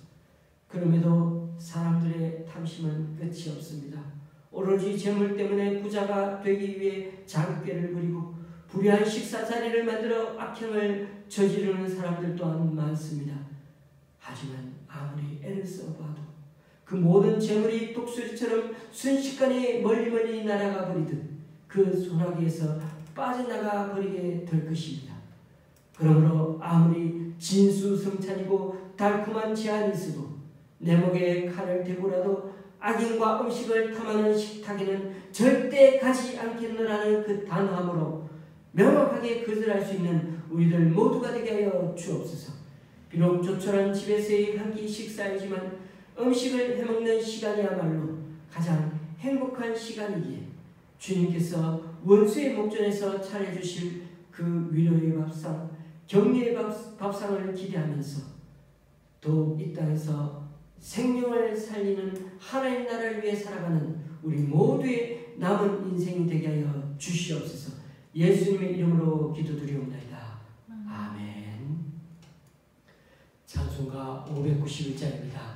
그럼에도 사람들의 탐심은 끝이 없습니다. 오로지 재물 때문에 부자가 되기 위해 자극계를 부리고 불의한 식사 자리를 만들어 악행을 저지르는 사람들 또한 많습니다. 하지만 아무리 애를 써봐도 그 모든 재물이 독수리처럼 순식간에 멀리 날아가 버리듯 그 소나기에서 빠져나가 버리게 될 것입니다. 그러므로 아무리 진수성찬이고 달콤한 제안이 있어도 내 목에 칼을 대고라도 악인과 음식을 탐하는 식탁에는 절대 가지 않겠노라는 그 단호함으로 명확하게 거절할 수 있는 우리들 모두가 되게 하여 주옵소서. 비록 조촐한 집에서의 한 끼 식사이지만 음식을 해먹는 시간이야말로 가장 행복한 시간이기에 주님께서 원수의 목전에서 차려주실 그 위로의 밥상, 격려의 밥상을 기대하면서 또 이 땅에서 생명을 살리는 하나님 나라를 위해 살아가는 우리 모두의 남은 인생이 되게 하여 주시옵소서. 예수님의 이름으로 기도드리옵나이다. 아멘. 찬송가 591장입니다.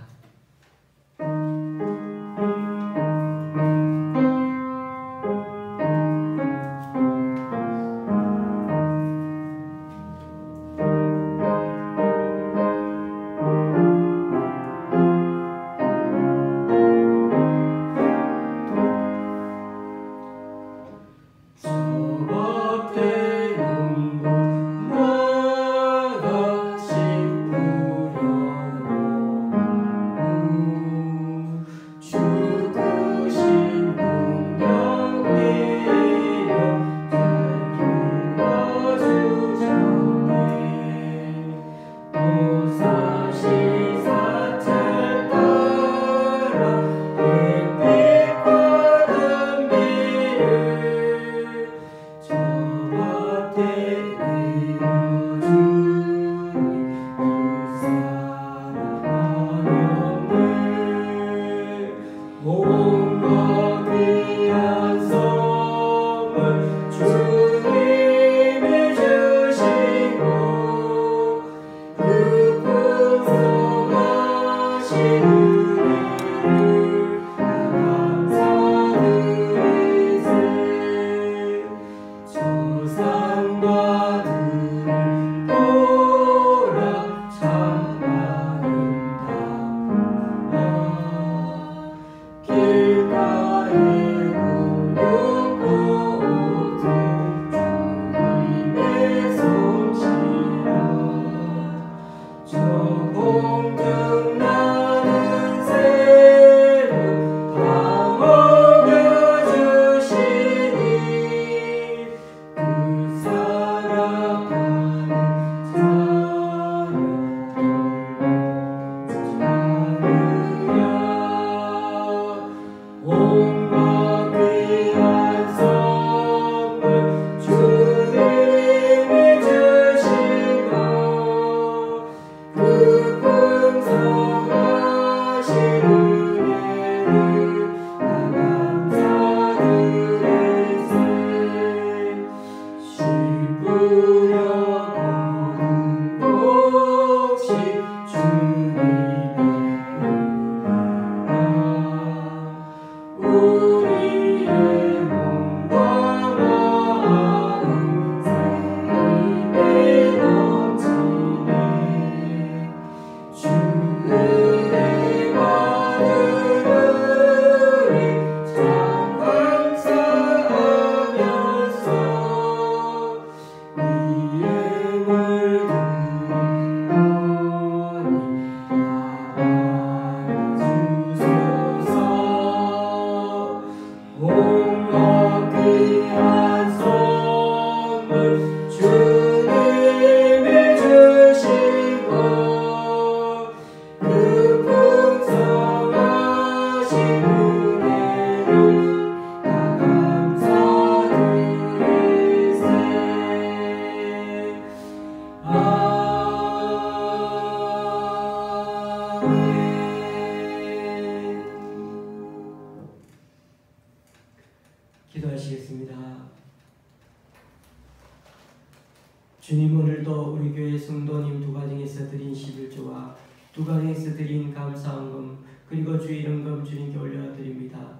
주님, 오늘도 우리 교회 성도님 두 가정에서 드린 11조와 두 가정에서 드린 감사헌금 그리고 주일헌금 주님께 올려드립니다.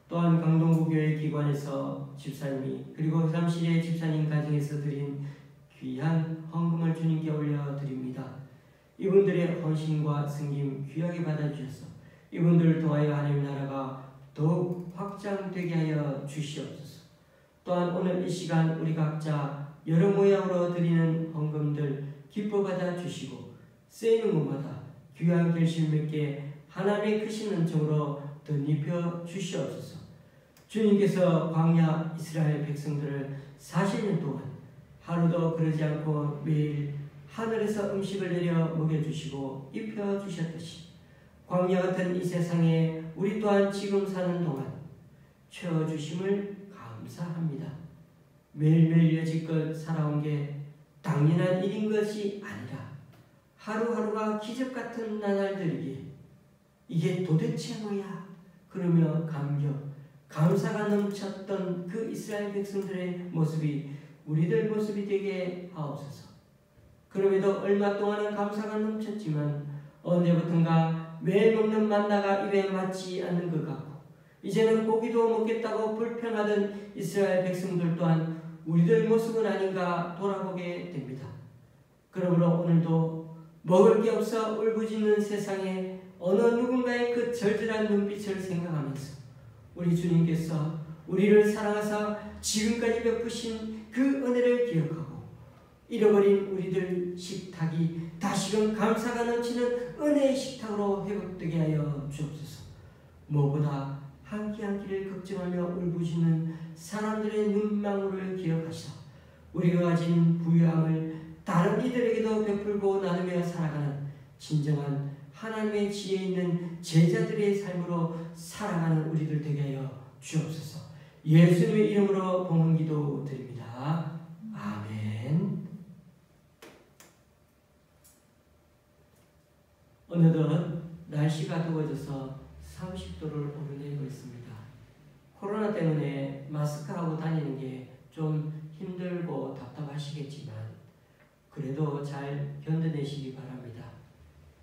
또한 강동구 교회 기관에서 집사님이 그리고 회삼실의 집사님 가정에서 드린 귀한 헌금을 주님께 올려드립니다. 이분들의 헌신과 승김 귀하게 받아주셔서 이분들을 통하여 하나님 나라가 더욱 확장되게 하여 주시옵소서. 또한 오늘 이 시간 우리 각자 여러 모양으로 드리는 헌금들 기뻐 받아 주시고 쓰이는 곳마다 귀한 결실 맺게 하나님의 크신 은총으로 덧입혀 주시옵소서. 주님께서 광야 이스라엘 백성들을 40년 동안 하루도 그러지 않고 매일 하늘에서 음식을 내려 먹여주시고 입혀주셨듯이 광야 같은 이 세상에 우리 또한 지금 사는 동안 채워주심을 감사합니다. 매일매일 여지껏 살아온 게 당연한 일인 것이 아니라 하루하루가 기적 같은 나날들이기에 이게 도대체 뭐야? 그러며 감사가 넘쳤던 그 이스라엘 백성들의 모습이 우리들 모습이 되게 하옵소서. 그럼에도 얼마 동안은 감사가 넘쳤지만 언제부턴가 매일 먹는 만나가 입에 맞지 않는 것 같고 이제는 고기도 먹겠다고 불평하던 이스라엘 백성들 또한 우리들 모습은 아닌가 돌아보게 됩니다. 그러므로 오늘도 먹을 게 없어 울부짖는 세상에 어느 누군가의 그 절절한 눈빛을 생각하면서 우리 주님께서 우리를 사랑하사 지금까지 베푸신 그 은혜를 기억하고 잃어버린 우리들 식탁이 다시금 감사가 넘치는 은혜의 식탁으로 회복되게 하여 주옵소서. 무엇보다 한 끼 한 끼를 걱정하며 울부짖는 사람들의 눈망울을 기억하사 우리가 가진 부유함을 다른 이들에게도 베풀고 나누며 살아가는 진정한 하나님의 지혜 있는 제자들의 삶으로 살아가는 우리들 되게 하여 주옵소서. 예수님의 이름으로 봉헌 기도 드립니다. 아멘. 어느덧 날씨가 더워져서 30도를 오르내리고 있습니다. 코로나 때문에 마스크하고 다니는 게 좀 힘들고 답답하시겠지만 그래도 잘 견뎌내시기 바랍니다.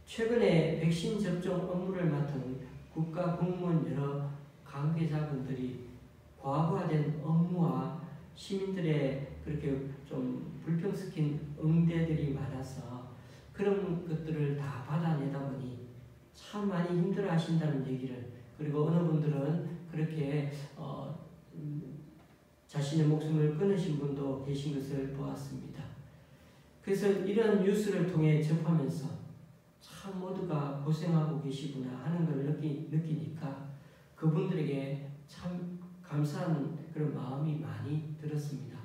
최근에 백신 접종 업무를 맡은 국가 공무원 여러 관계자분들이 과부하된 업무와 시민들의 그렇게 좀 불평 섞인 응대들이 많아서 그런 것들을 다 받아내다 보니 참 많이 힘들어 하신다는 얘기를, 그리고 어느 분들은 그렇게 자신의 목숨을 끊으신 분도 계신 것을 보았습니다. 그래서 이런 뉴스를 통해 접하면서 참 모두가 고생하고 계시구나 하는 걸 느끼니까 그분들에게 참 감사한 그런 마음이 많이 들었습니다.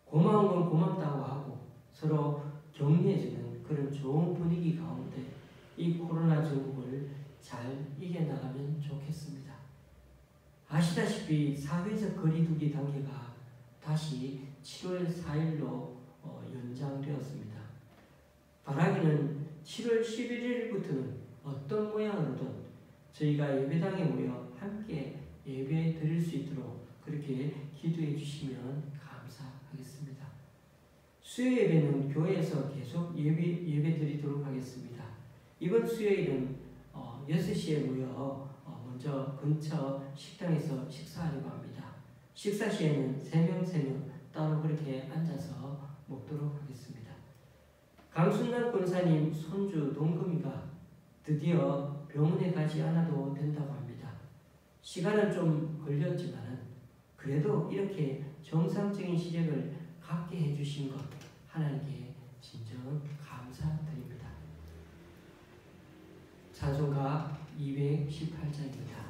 고마운 건 고맙다고 하고 서로 격려해주는 그런 좋은 분위기 가운데 이 코로나 전국을 잘 이겨나가면 좋겠습니다. 아시다시피 사회적 거리두기 단계가 다시 7월 4일로 연장되었습니다. 바라기는 7월 11일부터는 어떤 모양으로든 저희가 예배당에 모여 함께 예배 드릴 수 있도록 그렇게 기도해 주시면 감사하겠습니다. 수요 예배는 교회에서 계속 예배 드리도록 하겠습니다. 이번 수요일은 6시에 모여 먼저 근처 식당에서 식사하려고 합니다. 식사 시에는 3명 따로 그렇게 앉아서 먹도록 하겠습니다. 강순남 권사님 손주 동금이가 드디어 병원에 가지 않아도 된다고 합니다. 시간은 좀 걸렸지만 그래도 이렇게 정상적인 시력을 갖게 해주신 것 하나님께 진정 감사드립니다. 찬송가 218장입니다.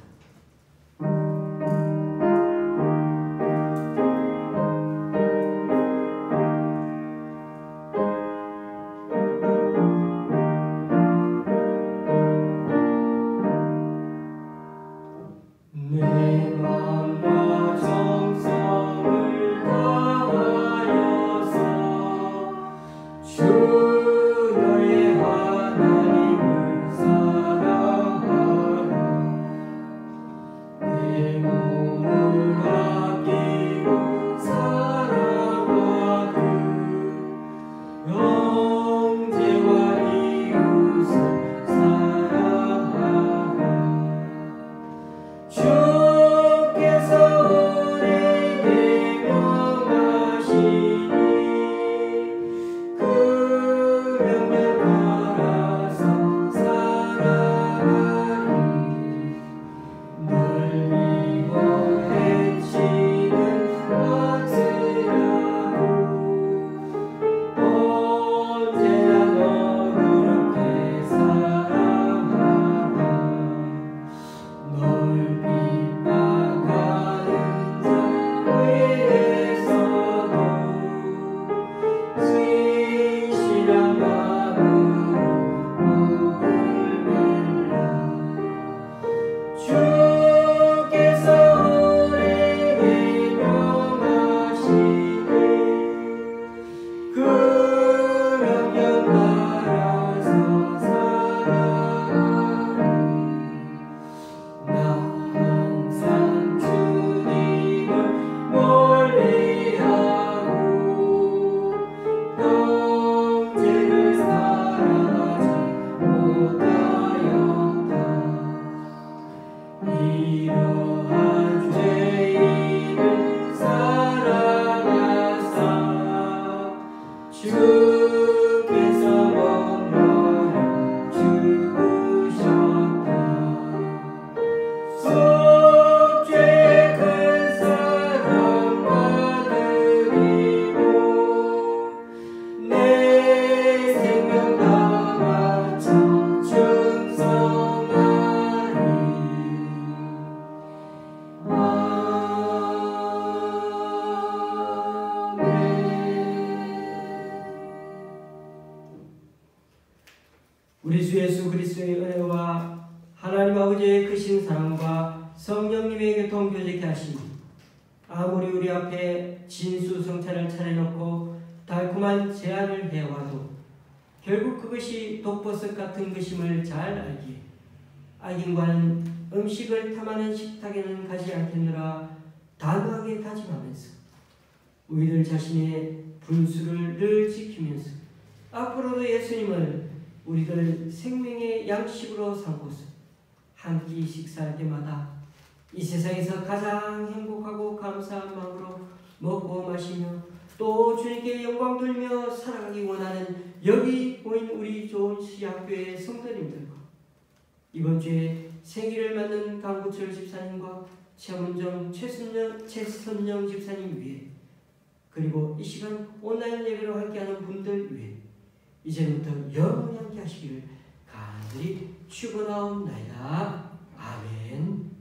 우리 주 예수 그리스도의 은혜와 하나님 아버지의 크신 사랑과 성령님의 교통 교제케 하시니 아무리 우리 앞에 진수성찬을 차려놓고 달콤한 제안을 해와도 결국 그것이 독버섯 같은 것임을 잘 알기에 악인과는 음식을 탐하는 식탁에는 가지 않겠노라 단호하게 다짐하면서 우리들 자신의 분수를 늘 지키면서 앞으로도 예수님을 우리들 생명의 양식으로 삼고서 한 끼 식사할 때마다 이 세상에서 가장 행복하고 감사한 마음으로 먹고 마시며 또 주님께 영광 돌며 살아가기 원하는 여기 모인 우리 좋은 시학교의 성도님들과 이번 주에 생일을 맞는 강구철 집사님과 최선영 집사님 위해 그리고 이 시간 온라인 예배로 함께하는 분들 위해 이제부터 영원히 함께 하시기를 간절히 축원하옵나이다. 아멘.